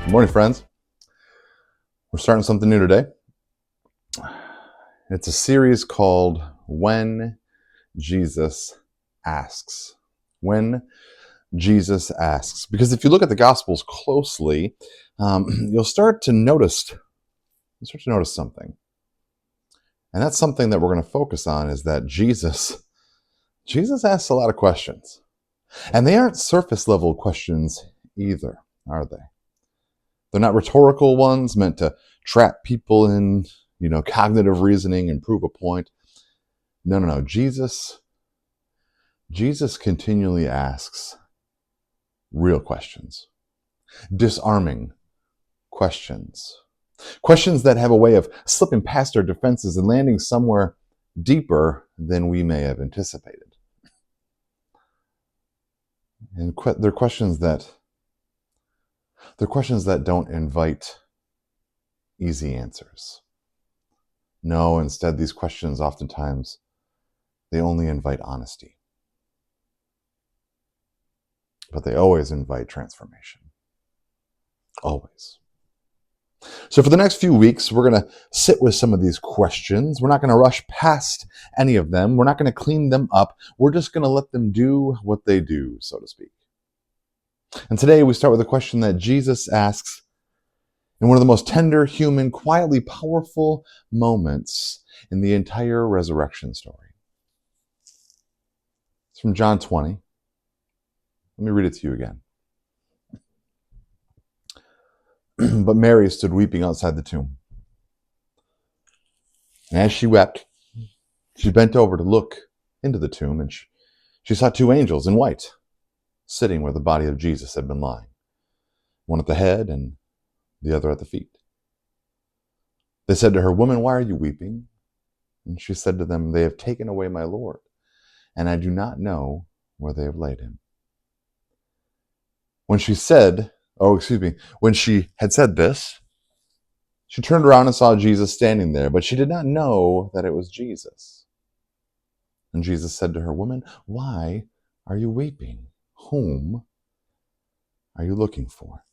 Good morning, friends. We're starting something new today. It's a series called When Jesus Asks. When Jesus Asks. Because if you look at the Gospels closely, you'll start to notice something. And that's something that we're going to focus on, is that Jesus asks a lot of questions. And they aren't surface level questions either, are they? They're not rhetorical ones meant to trap people in, cognitive reasoning and prove a point. No. Jesus continually asks real questions, disarming questions, questions that have a way of slipping past our defenses and landing somewhere deeper than we may have anticipated. And they're questions that don't invite easy answers. No, instead, these questions oftentimes, they only invite honesty. But they always invite transformation. Always. So for the next few weeks, we're going to sit with some of these questions. We're not going to rush past any of them. We're not going to clean them up. We're just going to let them do what they do, so to speak. And today we start with a question that Jesus asks in one of the most tender, human, quietly powerful moments in the entire resurrection story. It's from John 20. Let me read it to you again. But Mary stood weeping outside the tomb. And as she wept, she bent over to look into the tomb, and she saw two angels in white sitting where the body of Jesus had been lying, one at the head and the other at the feet. They said to her, "Woman, why are you weeping?" And she said to them, "They have taken away my Lord, and I do not know where they have laid him." When she had said this, she turned around and saw Jesus standing there, but she did not know that it was Jesus. And Jesus said to her, "Woman, why are you weeping? Whom are you looking for?"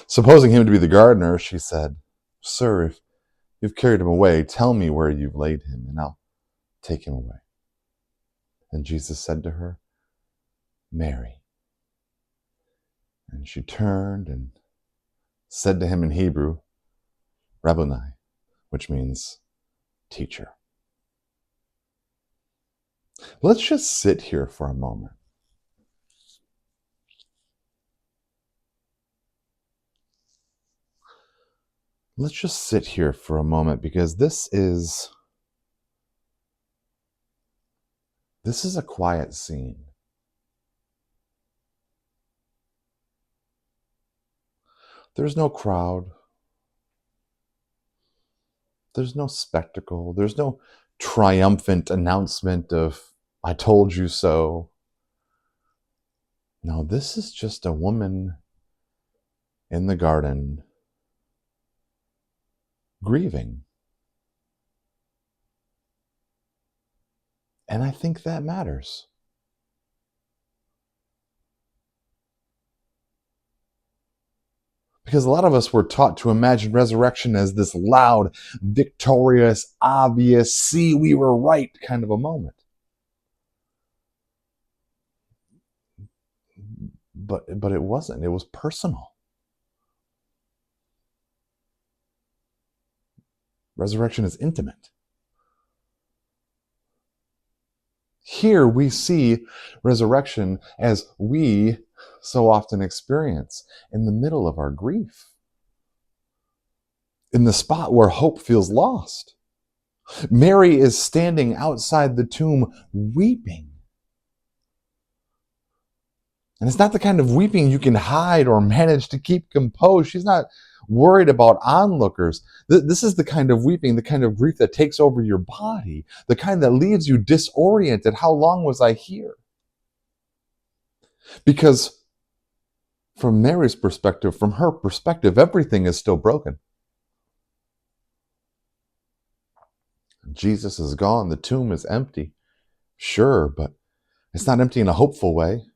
Supposing him to be the gardener, she said, "Sir, if you've carried him away, tell me where you've laid him, and I'll take him away." And Jesus said to her, "Mary." And she turned and said to him in Hebrew, "Rabboni," which means teacher. Let's just sit here for a moment. Let's just sit here for a moment, because this is a quiet scene. There's no crowd. There's no spectacle. There's no triumphant announcement of, "I told you so." No, this is just a woman in the garden grieving. And I think that matters. Because a lot of us were taught to imagine resurrection as this loud, victorious, obvious, "see, we were right" kind of a moment. But it wasn't. It was personal. Resurrection is intimate. Here we see resurrection as we so often experience, in the middle of our grief, in the spot where hope feels lost. Mary is standing outside the tomb weeping. And it's not the kind of weeping you can hide or manage to keep composed. She's not worried about onlookers. This is the kind of weeping, the kind of grief that takes over your body, the kind that leaves you disoriented. How long was I here? Because from Mary's perspective, from her perspective, everything is still broken. Jesus is gone. The tomb is empty. Sure, but it's not empty in a hopeful way.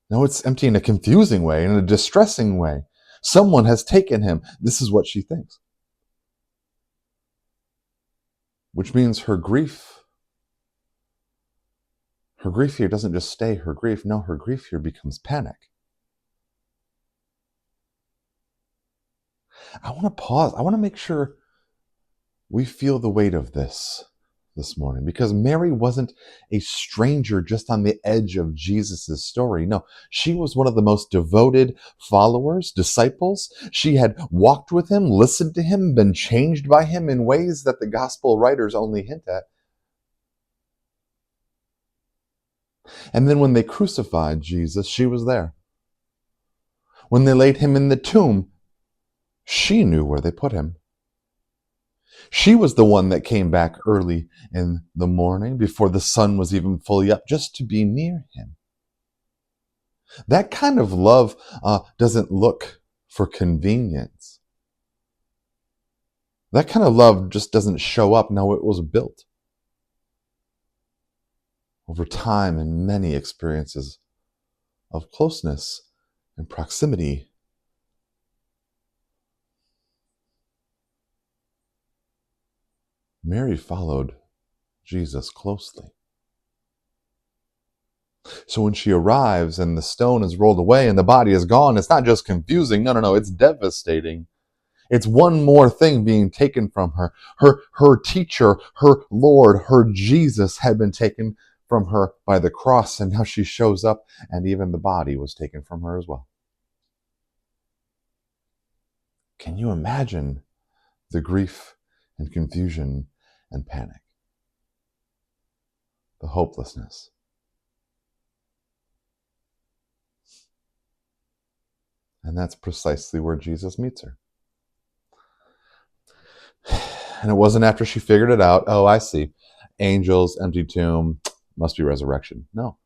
No, it's empty in a confusing way, in a distressing way. Someone has taken him. This is what she thinks. Which means her grief here doesn't just stay her grief. No, her grief here becomes panic. I want to pause. I want to make sure we feel the weight of this morning, because Mary wasn't a stranger just on the edge of Jesus's story. No, she was one of the most devoted followers, disciples. She had walked with him, listened to him, been changed by him in ways that the gospel writers only hint at. And then when they crucified Jesus, she was there. When they laid him in the tomb, she knew where they put him. She was the one that came back early in the morning before the sun was even fully up, just to be near him. That kind of love doesn't look for convenience. That kind of love just doesn't show up. No, it was built over time and many experiences of closeness and proximity. Mary followed Jesus closely. So when she arrives and the stone is rolled away and the body is gone, it's not just confusing. No, it's devastating. It's one more thing being taken from her. Her teacher, her Lord, her Jesus had been taken from her by the cross, and now she shows up and even the body was taken from her as well. Can you imagine the grief and confusion and panic? The hopelessness. And that's precisely where Jesus meets her. And it wasn't after she figured it out. Oh, I see. Angels, empty tomb, must be resurrection. No.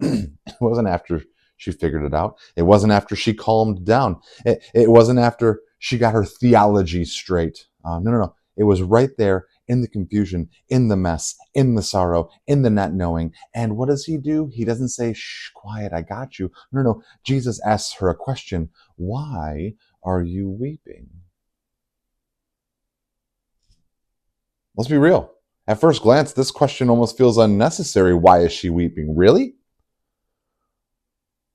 It wasn't after she figured it out. It wasn't after she calmed down. It wasn't after she got her theology straight. No. It was right there in the confusion, in the mess, in the sorrow, in the not knowing. And what does he do? He doesn't say, shh, quiet, I got you. No. Jesus asks her a question. Why are you weeping? Let's be real. At first glance, this question almost feels unnecessary. Why is she weeping? Really?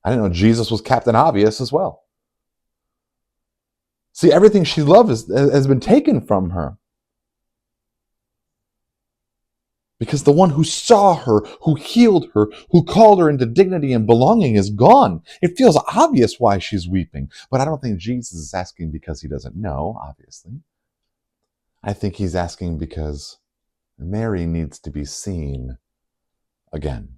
I didn't know Jesus was Captain Obvious as well. See, everything she loved has been taken from her. Because the one who saw her, who healed her, who called her into dignity and belonging is gone. It feels obvious why she's weeping. But I don't think Jesus is asking because he doesn't know, obviously. I think he's asking because Mary needs to be seen again.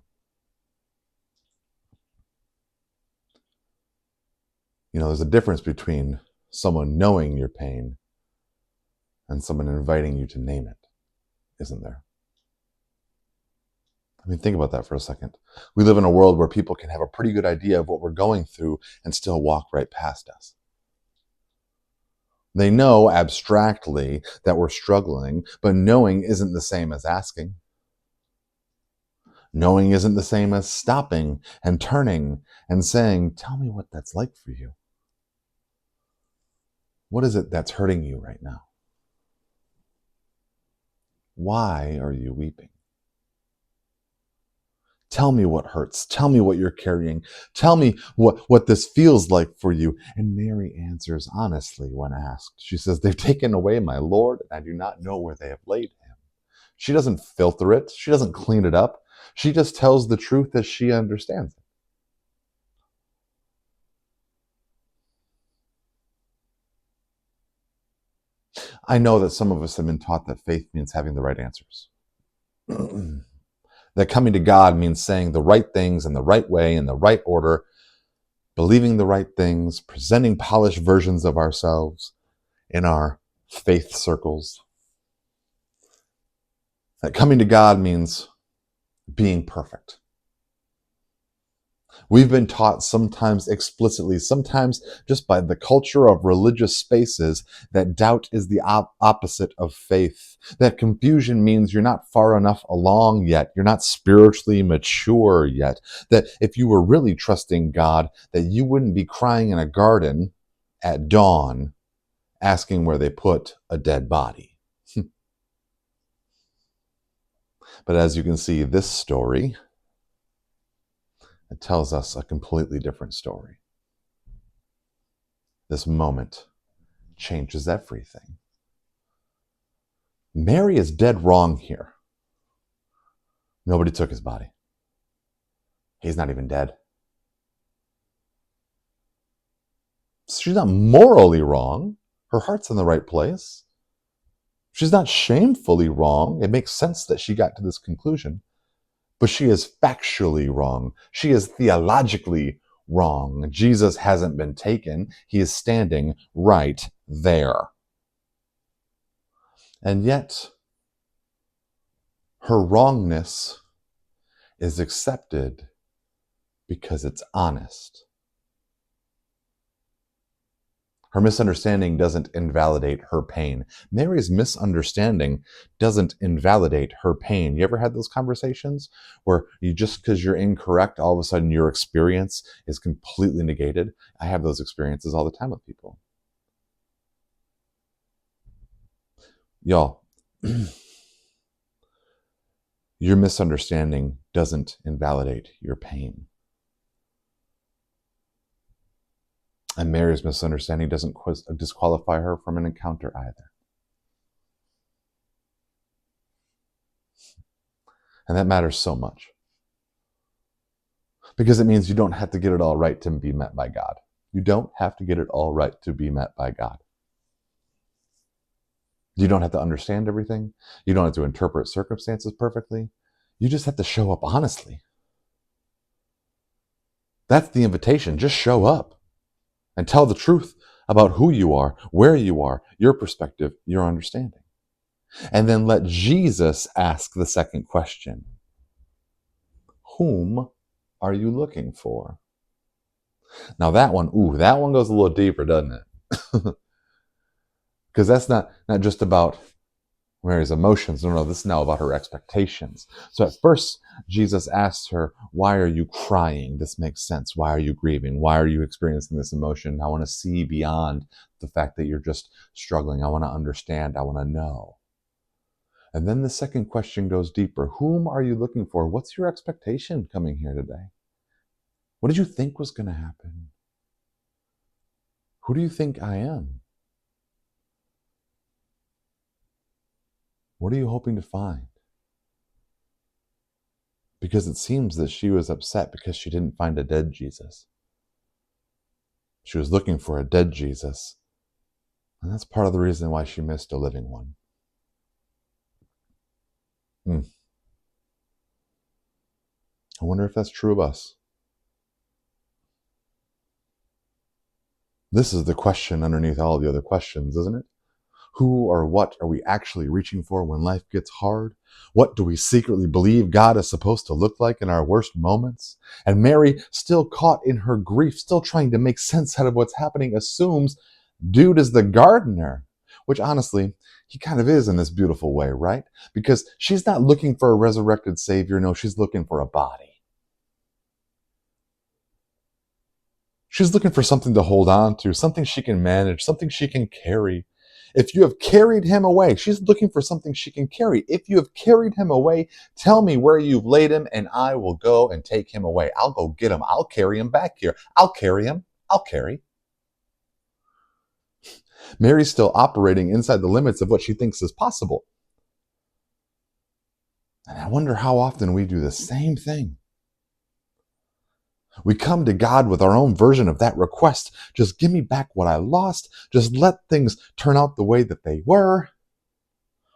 You know, there's a difference between someone knowing your pain and someone inviting you to name it, isn't there? I mean, think about that for a second. We live in a world where people can have a pretty good idea of what we're going through and still walk right past us. They know abstractly that we're struggling, but knowing isn't the same as asking. Knowing isn't the same as stopping and turning and saying, tell me what that's like for you. What is it that's hurting you right now? Why are you weeping? Tell me what hurts. Tell me what you're carrying. Tell me what this feels like for you. And Mary answers honestly when asked. She says, they've taken away my Lord, and I do not know where they have laid him. She doesn't filter it. She doesn't clean it up. She just tells the truth as she understands it. I know that some of us have been taught that faith means having the right answers. That coming to God means saying the right things in the right way, in the right order, believing the right things, presenting polished versions of ourselves in our faith circles. That coming to God means being perfect. We've been taught, sometimes explicitly, sometimes just by the culture of religious spaces, that doubt is the opposite of faith. That confusion means you're not far enough along yet. You're not spiritually mature yet. That if you were really trusting God, that you wouldn't be crying in a garden at dawn asking where they put a dead body. But as you can see, this story, it tells us a completely different story. This moment changes everything. Mary is dead wrong here. Nobody took his body. He's not even dead. She's not morally wrong. Her heart's in the right place. She's not shamefully wrong. It makes sense that she got to this conclusion. But she is factually wrong. She is theologically wrong. Jesus hasn't been taken. He is standing right there. And yet, her wrongness is accepted because it's honest. Her misunderstanding doesn't invalidate her pain. Mary's misunderstanding doesn't invalidate her pain. You ever had those conversations where you just because you're incorrect, all of a sudden your experience is completely negated? I have those experiences all the time with people. Y'all, your misunderstanding doesn't invalidate your pain. And Mary's misunderstanding doesn't disqualify her from an encounter either. And that matters so much. Because it means you don't have to get it all right to be met by God. You don't have to get it all right to be met by God. You don't have to understand everything. You don't have to interpret circumstances perfectly. You just have to show up honestly. That's the invitation. Just show up and tell the truth about who you are, where you are, your perspective, your understanding. And then let Jesus ask the second question. Whom are you looking for? Now that one goes a little deeper, doesn't it? Because that's not just about Mary's emotions. No, this is now about her expectations. So at first, Jesus asks her, why are you crying? This makes sense. Why are you grieving? Why are you experiencing this emotion? I want to see beyond the fact that you're just struggling. I want to understand. I want to know. And then the second question goes deeper. Whom are you looking for? What's your expectation coming here today? What did you think was going to happen? Who do you think I am? What are you hoping to find? Because it seems that she was upset because she didn't find a dead Jesus. She was looking for a dead Jesus. And that's part of the reason why she missed a living one. I wonder if that's true of us. This is the question underneath all the other questions, isn't it? Who or what are we actually reaching for when life gets hard? What do we secretly believe God is supposed to look like in our worst moments? And Mary, still caught in her grief, still trying to make sense out of what's happening, assumes dude is the gardener, which honestly, he kind of is in this beautiful way, right? Because she's not looking for a resurrected Savior. No, she's looking for a body. She's looking for something to hold on to, something she can manage, something she can carry. If you have carried him away, she's looking for something she can carry. If you have carried him away, tell me where you've laid him and I will go and take him away. I'll go get him. I'll carry him back here. I'll carry him. I'll carry. Mary's still operating inside the limits of what she thinks is possible. And I wonder how often we do the same thing. We come to God with our own version of that request. Just give me back what I lost. Just let things turn out the way that they were.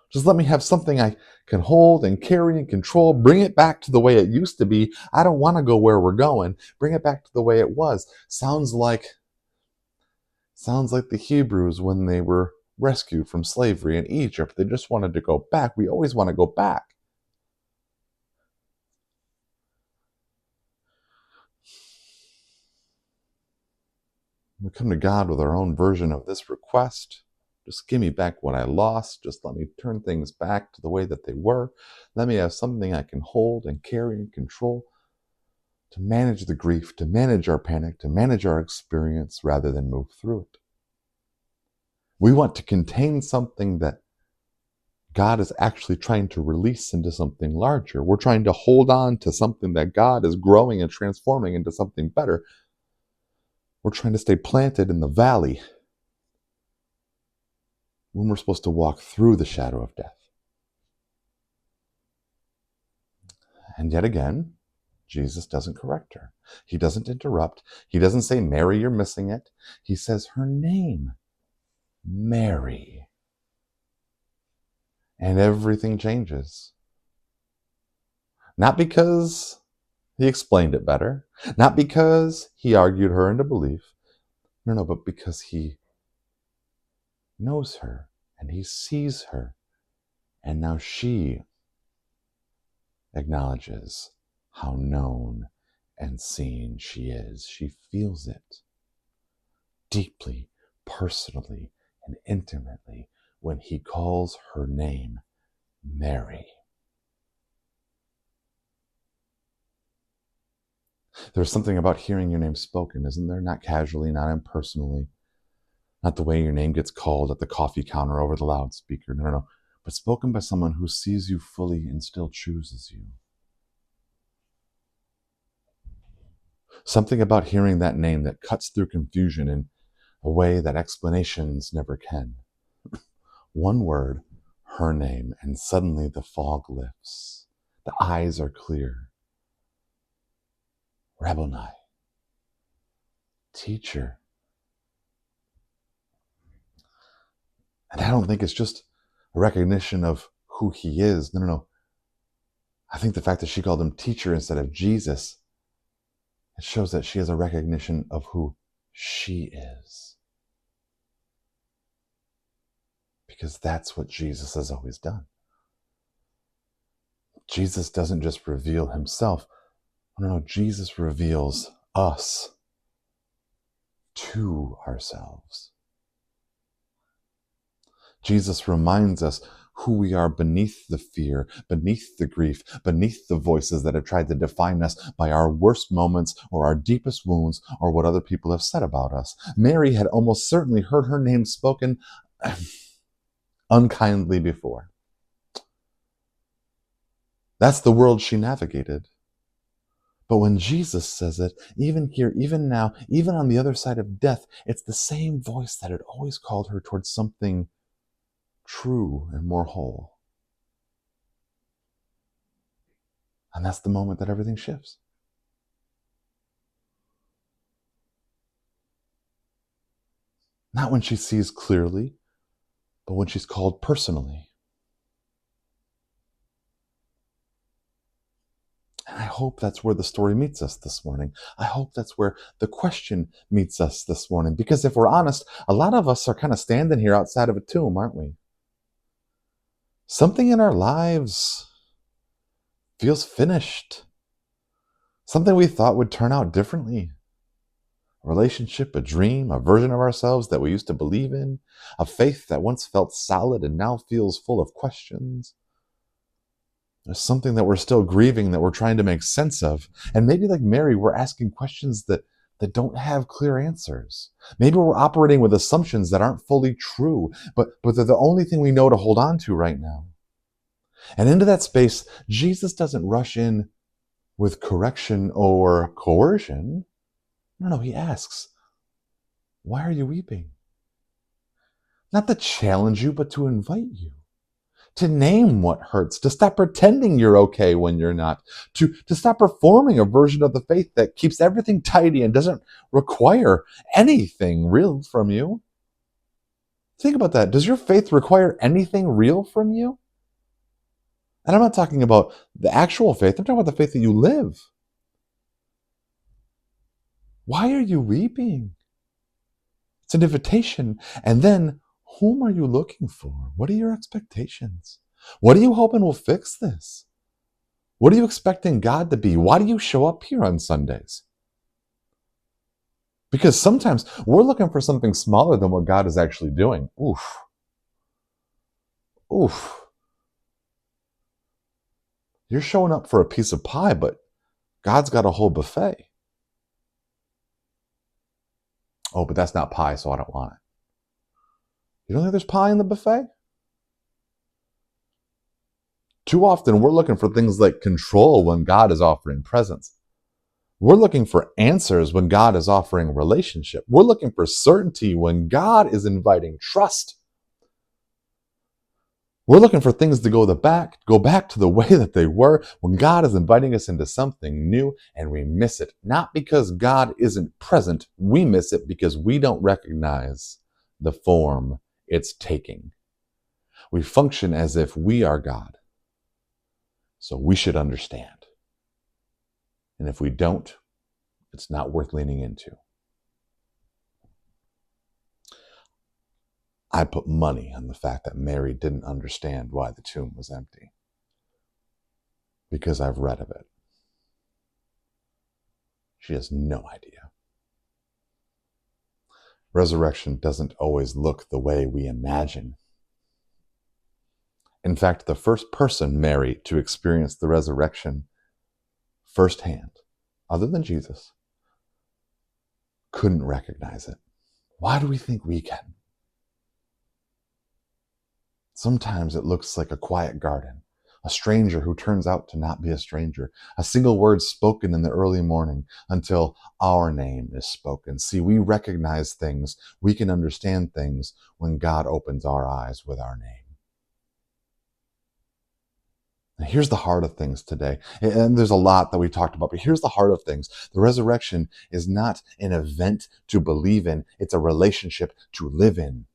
Just let me have something I can hold and carry and control. Bring it back to the way it used to be. I don't want to go where we're going. Bring it back to the way it was. Sounds like the Hebrews when they were rescued from slavery in Egypt. They just wanted to go back. We always want to go back. We come to God with our own version of this request. Just give me back what I lost. Just let me turn things back to the way that they were. Let me have something I can hold and carry and control to manage the grief, to manage our panic, to manage our experience rather than move through it. We want to contain something that God is actually trying to release into something larger. We're trying to hold on to something that God is growing and transforming into something better. We're trying to stay planted in the valley when we're supposed to walk through the shadow of death. And yet again, Jesus doesn't correct her. He doesn't interrupt. He doesn't say, Mary, you're missing it. He says her name, Mary. And everything changes. Not because he explained it better, not because he argued her into belief. No, but because he knows her and he sees her. And now she acknowledges how known and seen she is. She feels it deeply, personally, and intimately when he calls her name Mary. There's something about hearing your name spoken, isn't there? Not casually, not impersonally, not the way your name gets called at the coffee counter over the loudspeaker. No. But spoken by someone who sees you fully and still chooses you. Something about hearing that name that cuts through confusion in a way that explanations never can. One word, her name, and suddenly the fog lifts. The eyes are clear. Rabboni, teacher. And I don't think it's just a recognition of who he is. No. I think the fact that she called him teacher instead of Jesus, it shows that she has a recognition of who she is. Because that's what Jesus has always done. Jesus doesn't just reveal himself. No, Jesus reveals us to ourselves. Jesus reminds us who we are beneath the fear, beneath the grief, beneath the voices that have tried to define us by our worst moments or our deepest wounds or what other people have said about us. Mary had almost certainly heard her name spoken unkindly before. That's the world she navigated. But when Jesus says it, even here, even now, even on the other side of death, it's the same voice that had always called her towards something true and more whole. And that's the moment that everything shifts. Not when she sees clearly, but when she's called personally. And I hope that's where the story meets us this morning. I hope that's where the question meets us this morning. Because if we're honest, a lot of us are kind of standing here outside of a tomb, aren't we? Something in our lives feels finished. Something we thought would turn out differently. A relationship, a dream, a version of ourselves that we used to believe in, a faith that once felt solid and now feels full of questions. There's something that we're still grieving, that we're trying to make sense of. And maybe like Mary, we're asking questions that don't have clear answers. Maybe we're operating with assumptions that aren't fully true, but they're the only thing we know to hold on to right now. And into that space, Jesus doesn't rush in with correction or coercion. No, he asks, why are you weeping? Not to challenge you, but to invite you. To name what hurts, to stop pretending you're okay when you're not, to stop performing a version of the faith that keeps everything tidy and doesn't require anything real from you. Think about that. Does your faith require anything real from you? And I'm not talking about the actual faith. I'm talking about the faith that you live. Why are you weeping? It's an invitation. And then, whom are you looking for? What are your expectations? What are you hoping will fix this? What are you expecting God to be? Why do you show up here on Sundays? Because sometimes we're looking for something smaller than what God is actually doing. Oof. Oof. You're showing up for a piece of pie, but God's got a whole buffet. Oh, but that's not pie, so I don't want it. You don't think there's pie in the buffet? Too often we're looking for things like control when God is offering presence. We're looking for answers when God is offering relationship. We're looking for certainty when God is inviting trust. We're looking for things to go back to the way that they were when God is inviting us into something new, and we miss it. Not because God isn't present, we miss it because we don't recognize the form it's taking. We function as if we are God, so we should understand. And if we don't, it's not worth leaning into. I put money on the fact that Mary didn't understand why the tomb was empty, because I've read of it. She has no idea. Resurrection doesn't always look the way we imagine. In fact, the first person, Mary, to experience the resurrection firsthand, other than Jesus, couldn't recognize it. Why do we think we can? Sometimes it looks like a quiet garden, a stranger who turns out to not be a stranger, a single word spoken in the early morning until our name is spoken. See, we recognize things, we can understand things when God opens our eyes with our name. And here's the heart of things today. And there's a lot that we talked about, but here's the heart of things. The resurrection is not an event to believe in, it's a relationship to live in.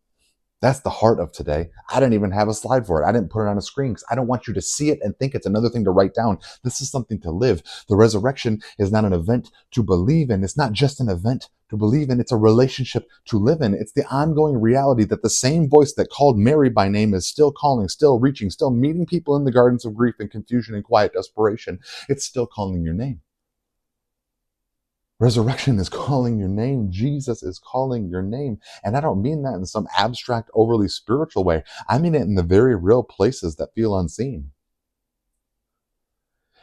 That's the heart of today. I didn't even have a slide for it. I didn't put it on a screen because I don't want you to see it and think it's another thing to write down. This is something to live. The resurrection is not an event to believe in. It's not just an event to believe in. It's a relationship to live in. It's the ongoing reality that the same voice that called Mary by name is still calling, still reaching, still meeting people in the gardens of grief and confusion and quiet desperation. It's still calling your name. Resurrection is calling your name. Jesus is calling your name. And I don't mean that in some abstract, overly spiritual way. I mean it in the very real places that feel unseen.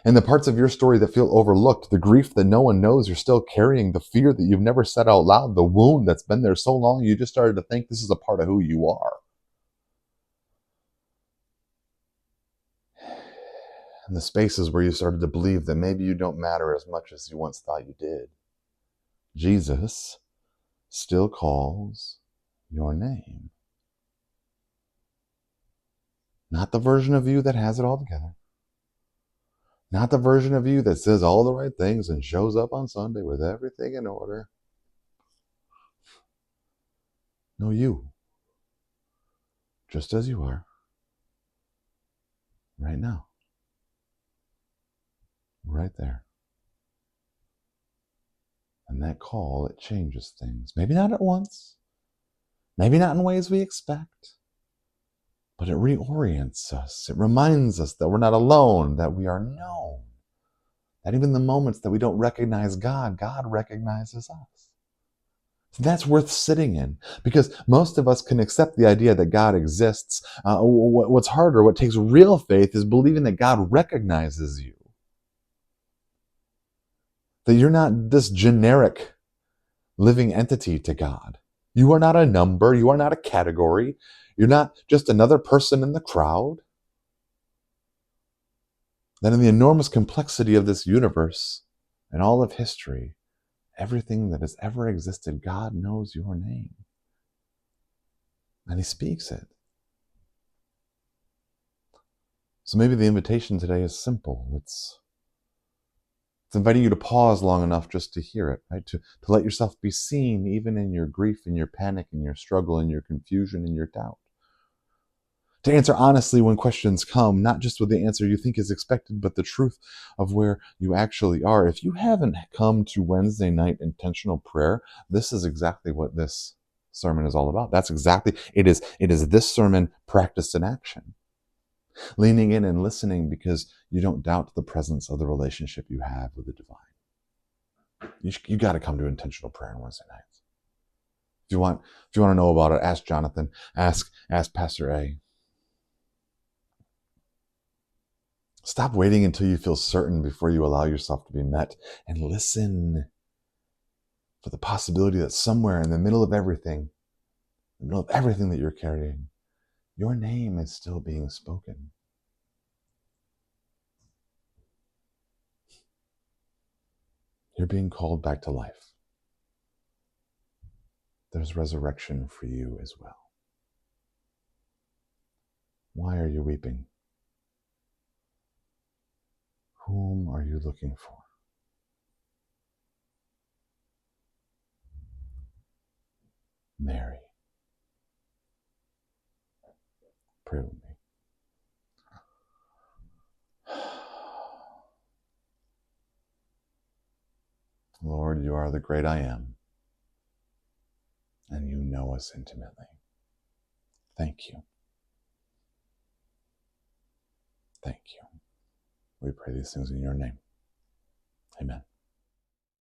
In the parts of your story that feel overlooked, the grief that no one knows you're still carrying, the fear that you've never said out loud, the wound that's been there so long you just started to think this is a part of who you are. And the spaces where you started to believe that maybe you don't matter as much as you once thought you did. Jesus still calls your name. Not the version of you that has it all together. Not the version of you that says all the right things and shows up on Sunday with everything in order. No, you. Just as you are. Right now. Right there. And that call, it changes things. Maybe not at once. Maybe not in ways we expect. But it reorients us. It reminds us that we're not alone, that we are known. That even the moments that we don't recognize God, God recognizes us. So that's worth sitting in, because most of us can accept the idea that God exists. What's harder, what takes real faith, is believing that God recognizes you. That you're not this generic living entity to God. You are not a number. You are not a category. You're not just another person in the crowd. That in the enormous complexity of this universe and all of history, everything that has ever existed, God knows your name. And He speaks it. So maybe the invitation today is simple. It's inviting you to pause long enough just to hear it, right? To let yourself be seen even in your grief, in your panic, in your struggle, in your confusion, in your doubt. To answer honestly when questions come, not just with the answer you think is expected, but the truth of where you actually are. If you haven't come to Wednesday night intentional prayer, this is exactly what this sermon is all about. That's exactly, it is this sermon practiced in action. Leaning in and listening because you don't doubt the presence of the relationship you have with the divine. You got to come to intentional prayer on Wednesday nights. If you want to know about it, ask Jonathan, ask Pastor A. Stop waiting until you feel certain before you allow yourself to be met, and listen for the possibility that somewhere in the middle of everything, that you're carrying, your name is still being spoken. You're being called back to life. There's resurrection for you as well. Why are you weeping? Whom are you looking for? Mary. Pray with me. Lord, you are the great I am, and you know us intimately. Thank you. Thank you. We pray these things in your name. Amen.